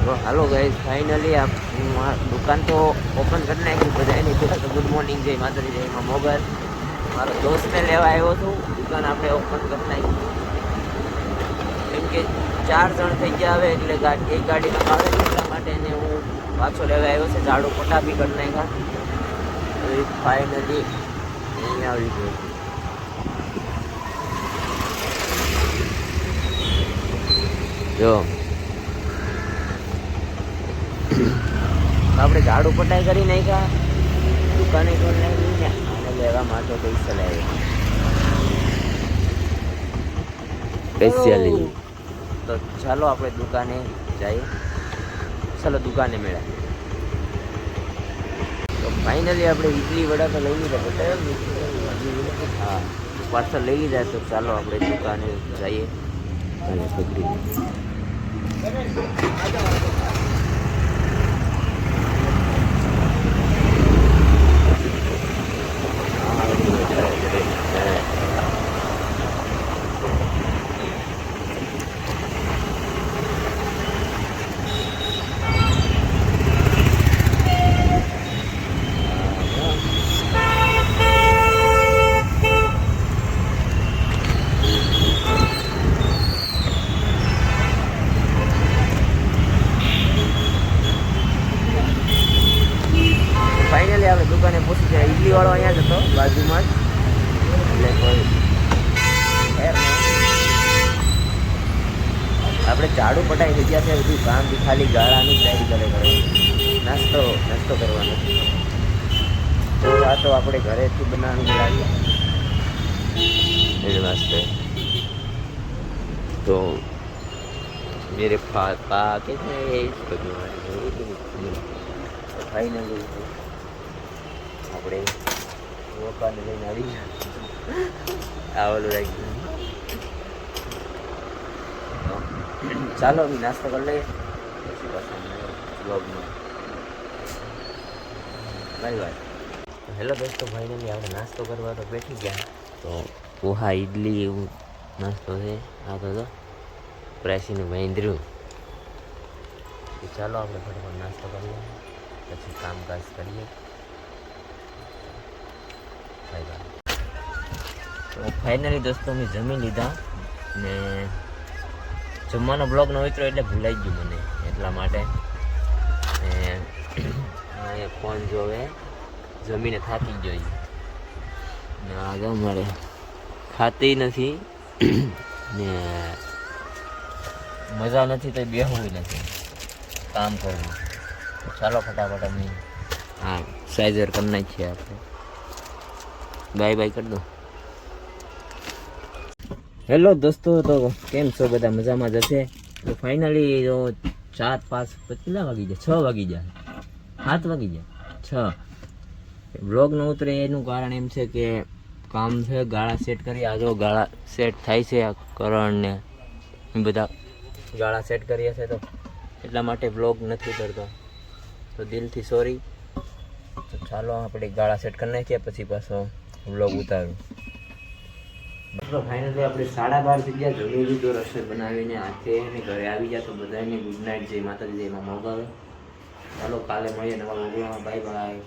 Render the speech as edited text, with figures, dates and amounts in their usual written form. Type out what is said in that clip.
તો હાલો guys finally દુકાન તો ઓપન કરી નાખી બધાની પહેલાં તો ગુડ મોર્નિંગ જય માતાજી જય માં મોબાઈલ મારો દોસ્તને લેવા આવ્યો છું દુકાન આપણે ઓપન કરી નાખી કેમ કે 4 જણ થઈ ગયા આવે એટલે એક ગાડીમાં આવે એટલા માટે એને હું પાછો લેવા આવ્યો છે ઝાડુ પોટા બી કરી નાખ્યા ફાઇનલી અહીંયા આવી ગયો જો આપણે ઝાડુ પટાઈ કરી નાખ્યા દુકાને કરી નાખી આને લેવા માટે પૈસા લાવ્યા સ્પેશિયલી તો ચાલો આપણે દુકાને જઈએ ચાલો દુકાને મેળા તો ફાઇનલી આપણે ઇડલી વડા તો લઈ લીધા બતાવ્યો હા પાર્સલ લઈ લીધા તો ચાલો આપણે દુકાને જઈએ પકડી ફાઇનલી આપણે દુકાને પહોંચી ગયા ઇડલી વાળો અહીંયા જ હતો બાજુમાં જ એટલે કોઈ આપણે ઝાડુ પટાઈ થઈ ગયા છે બધું કામ બી ખાલી ગાળાની તૈયારી કરે નાસ્તો કરવાનો તો આ તો આપણે ઘરેથી બનાવવાનું લાવીએ એ વાસ્તે તો મેરે પાપા કે ફાઇનલી આપણે રોકાને લઈને આવી આવેલું રાખ્યું ચાલો અમે નાસ્તો કરી લઈએ પછી પાછા બ્લોગમાં બાય બાય હેલો દોસ્તો ફાઇનલી આપણે નાસ્તો કરવા તો બેઠી ગયા તો પોહા ઇડલી એવું નાસ્તો છે આ તો પ્રાચીનું મહેન્દ્રું ચાલો આપણે ફટાફટ નાસ્તો કરીએ પછી કામકાજ કરીએ તો ફાઇનલી દોસ્તો મેં જમી લીધા ને જમવાનો બ્લોગ ન ઉતર્યો એટલે ભૂલાઈ ગયું મને એટલા માટે ને ફોન જોવે જમીને થાકી ગયો ને આગળ મારે ખાતી નથી ને મજા નથી તો બેહવું નથી કામ કરવું ચાલો ફટાફટ અમે હા સાઇઝર કરી નાખીએ આપણે બાય બાય કરી દો હેલો દોસ્તો તો કેમ છો બધા મજામાં જશે તો ફાઇનલી જો 4-5 કેટલા વાગી જાય 6 વાગી જાય 7 વાગી જાય 6 બ્લોગ ન ઉતરે એનું કારણ એમ છે કે કામ છે ગાળા સેટ કરી આ જો ગાળા સેટ થાય છે આ કરણ ને એ બધા ગાળા સેટ કરીએ છે તો એટલા માટે બ્લોગ નથી કરતો તો દિલથી સોરી તો ચાલો આપણે ગાળા સેટ કરી નાખીએ પછી પાછો બ્લોગ ઉતારું ફાઇનલી આપણે 12:30 થઈ ગયા જમી લીધું રસોઈ બનાવીને હાથે અને ઘરે આવી ગયા તો બધાને ગુડ નાઇટ જય માતાજી જય માં મોબાઈલ ચાલો કાલે મળીએ નવા બ્લોગમાં બાય બાય.